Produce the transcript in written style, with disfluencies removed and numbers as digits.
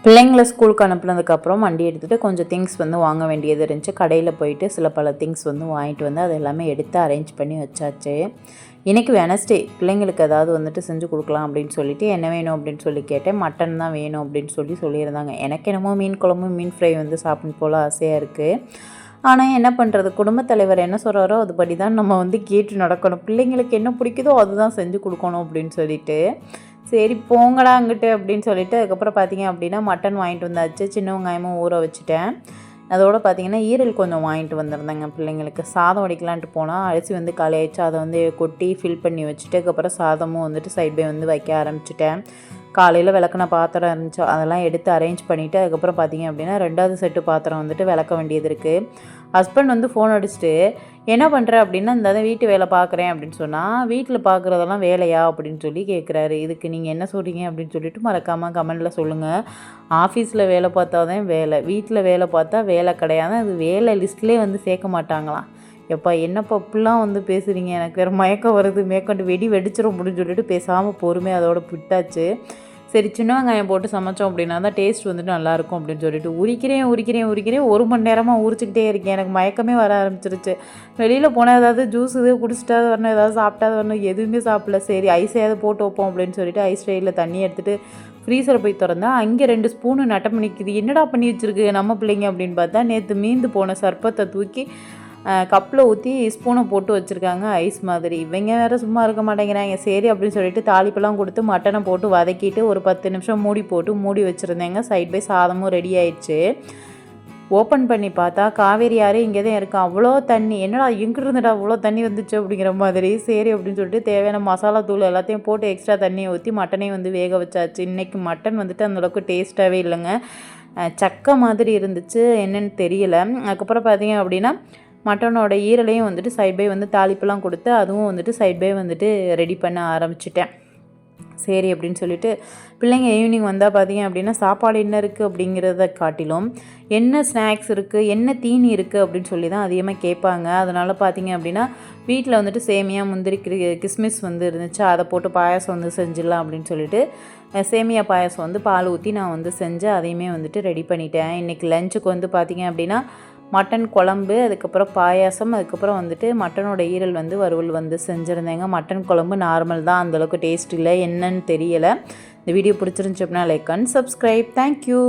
பிள்ளைங்கள ஸ்கூலுக்கு அனுப்புனதுக்கப்புறம் வண்டி எடுத்துகிட்டு கொஞ்சம் திங்ஸ் வந்து வாங்க வேண்டியது இருந்துச்சு. கடையில் போயிட்டு சில பல திங்ஸ் வந்து வாங்கிட்டு வந்து அது எல்லாமே எடுத்து அரேஞ்ச் பண்ணி வச்சாச்சு. இன்றைக்கி வெனஸ்டே பிள்ளைங்களுக்கு ஏதாவது வந்துட்டு செஞ்சு கொடுக்கலாம் அப்படின்னு சொல்லிட்டு என்ன வேணும் அப்படின்னு சொல்லி கேட்டேன். மட்டன் தான் வேணும் அப்படின்னு சொல்லியிருந்தாங்க. எனக்கு என்னமோ மீன் குழம்பு மீன் ஃப்ரை வந்து சாப்பிடணும் போல் ஆசையாக இருக்குது. ஆனால் என்ன பண்ணுறது, குடும்பத் தலைவர் என்ன சொல்கிறாரோ அதுபடி தான் நம்ம வந்து கேட்டு நடக்கணும். பிள்ளைங்களுக்கு என்ன பிடிக்குதோ அதுதான் செஞ்சு கொடுக்கணும் அப்படின்னு சொல்லிட்டு சரி போங்கடா அங்கிட்டு அப்படின்னு சொல்லிட்டு அதுக்கப்புறம் பார்த்தீங்க அப்படின்னா மட்டன் வாங்கிட்டு வந்தாச்சு. சின்ன வெங்காயமும் ஊற வச்சுட்டேன். அதோடு பார்த்திங்கன்னா ஈரல் கொஞ்சம் வாங்கிட்டு வந்திருந்தேங்க பிள்ளைங்களுக்கு. சாதம் வடிக்கலான்ட்டு போனால் அரிசி வந்து காலி ஆயிடுச்சு. அதை வந்து கொட்டி ஃபில் பண்ணி வச்சுட்டு அதுக்கப்புறம் சாதமும் வந்துட்டு சைட் பை வந்து வைக்க ஆரம்பிச்சிட்டேன். காலையில் விளக்குன பாத்திரம் இருந்துச்சு, அதெல்லாம் எடுத்து அரேஞ்ச் பண்ணிவிட்டு அதுக்கப்புறம் பார்த்திங்க அப்படின்னா 2வது செட்டு பாத்திரம் வந்துட்டு விளக்க வேண்டியது இருக்குது. ஹஸ்பண்ட் வந்து ஃபோன் அடிச்சுட்டு என்ன பண்ணுற அப்படின்னா இந்த வீட்டு வேலை பார்க்குறேன் அப்படின்னு சொன்னால் வீட்டில் பார்க்குறதெல்லாம் வேலையா அப்படின்னு சொல்லி கேட்குறாரு. இதுக்கு நீங்கள் என்ன சொல்கிறீங்க அப்படின்னு சொல்லிட்டு மறக்காமல் கமெண்டில் சொல்லுங்கள். ஆஃபீஸில் வேலை பார்த்தா தான் வேலை, வீட்டில் வேலை பார்த்தா வேலை கிடையாது. அது வேலை லிஸ்ட்லேயே வந்து சேர்க்க மாட்டாங்களாம். எப்பா என்னப்பா இப்படிலாம் வந்து பேசுகிறீங்க, எனக்கு வேறு மயக்கம் வருது, மேற்கொண்டு வெடிச்சிடும் அப்படின்னு சொல்லிட்டு பேசாமல் பொறுமையாக அதோட விட்டாச்சு. சரி சின்ன வெங்காயம் போட்டு சமைச்சோம் அப்படின்னா தான் டேஸ்ட் வந்துட்டு நல்லாயிருக்கும் அப்படின்னு சொல்லிட்டு உரிக்கிறேன் 1 மணி நேரமாக உரிச்சிக்கிட்டே இருக்கேன். எனக்கு மயக்கமே வர ஆரம்பிச்சிருச்சு. வெளியில் போனால் ஏதாவது ஜூஸ் இது குடிச்சிட்டாது வரணும், ஏதாவது சாப்பிட்டாது வரணும், எதுவுமே சாப்பிடல. சரி ஐஸையாவது போட்டு வைப்போம் அப்படின்னு சொல்லிட்டு ஐஸ் ட்ரேயில் தண்ணி எடுத்துகிட்டு ஃப்ரீசரை போய் திறந்தா அங்கே 2 ஸ்பூனு நட்டம் நிற்கிது. என்னடா பண்ணி வச்சுருக்கு நம்ம பிள்ளைங்க அப்படின்னு பார்த்தா நேற்று மீந்து போன சர்பத்தை தூக்கி கப்பில் ஊற்றி ஸ்பூனை போட்டு வச்சுருக்காங்க ஐஸ் மாதிரி. இவங்க வேறு சும்மா இருக்க மாட்டேங்கிறாங்க. சரி அப்படின்னு சொல்லிட்டு தாளிப்பெல்லாம் கொடுத்து மட்டனை போட்டு வதக்கிட்டு ஒரு 10 நிமிஷம் மூடி வச்சுருந்தேங்க. சைட் பை சாதமும் ரெடி ஆயிடுச்சு. ஓப்பன் பண்ணி பார்த்தா காவேரி ஆறு இங்கே தான் இருக்குது. அவ்வளோ தண்ணி, என்னடா எங்கிட்டு இருந்துடா அவ்வளோ தண்ணி வந்துச்சு அப்படிங்கிற மாதிரி. சரி அப்படின்னு சொல்லிட்டு தேவையான மசாலா தூள் எல்லாத்தையும் போட்டு எக்ஸ்ட்ரா தண்ணியை ஊற்றி மட்டனையும் வந்து வேக வச்சாச்சு. இன்றைக்கி மட்டன் வந்துட்டு அந்தளவுக்கு டேஸ்ட்டாகவே இல்லைங்க, சக்கை மாதிரி இருந்துச்சு, என்னென்னு தெரியலை. அதுக்கப்புறம் பார்த்தீங்க அப்படின்னா மட்டனோட ஈரலையும் வந்துட்டு சைட் பை வந்து தாளிப்பெல்லாம் கொடுத்து அதுவும் வந்துட்டு சைட் பை வந்துட்டு ரெடி பண்ண ஆரம்பிச்சிட்டேன். சரி அப்படின்னு சொல்லிட்டு பிள்ளைங்க ஈவினிங் வந்தால் பார்த்தீங்க அப்படின்னா சாப்பாடு என்ன இருக்குது அப்படிங்கிறத காட்டிலும் என்ன ஸ்நாக்ஸ் இருக்குது என்ன தீனி இருக்குது அப்படின்னு சொல்லி தான் அதிகமாக கேட்பாங்க. அதனால் பார்த்தீங்க அப்படின்னா வீட்டில் வந்துட்டு சேமியா முந்திரி கிஸ்மிஸ் வந்து இருந்துச்சு, அதை போட்டு பாயாசம் வந்து செஞ்சிடலாம் அப்படின்னு சொல்லிட்டு சேமியா பாயாசம் வந்து பால் ஊற்றி நான் வந்து செஞ்சு அதையுமே வந்துட்டு ரெடி பண்ணிட்டேன். இன்றைக்கி லஞ்சுக்கு வந்து பார்த்திங்க அப்படின்னா மட்டன் குழம்பு, அதுக்கப்புறம் பாயாசம், அதுக்கப்புறம் வந்துட்டு மட்டனோட ஈரல் வந்து வறுவல் வந்து செஞ்சுருந்தேங்க. மட்டன் குழம்பு நார்மல் தான், அந்தளவுக்கு டேஸ்ட் இல்லை, என்னன்னு தெரியலை. இந்த வீடியோ பிடிச்சிருந்துச்சு அப்படின்னா லைக் அண்ட் சப்ஸ்கிரைப். தேங்க்யூ.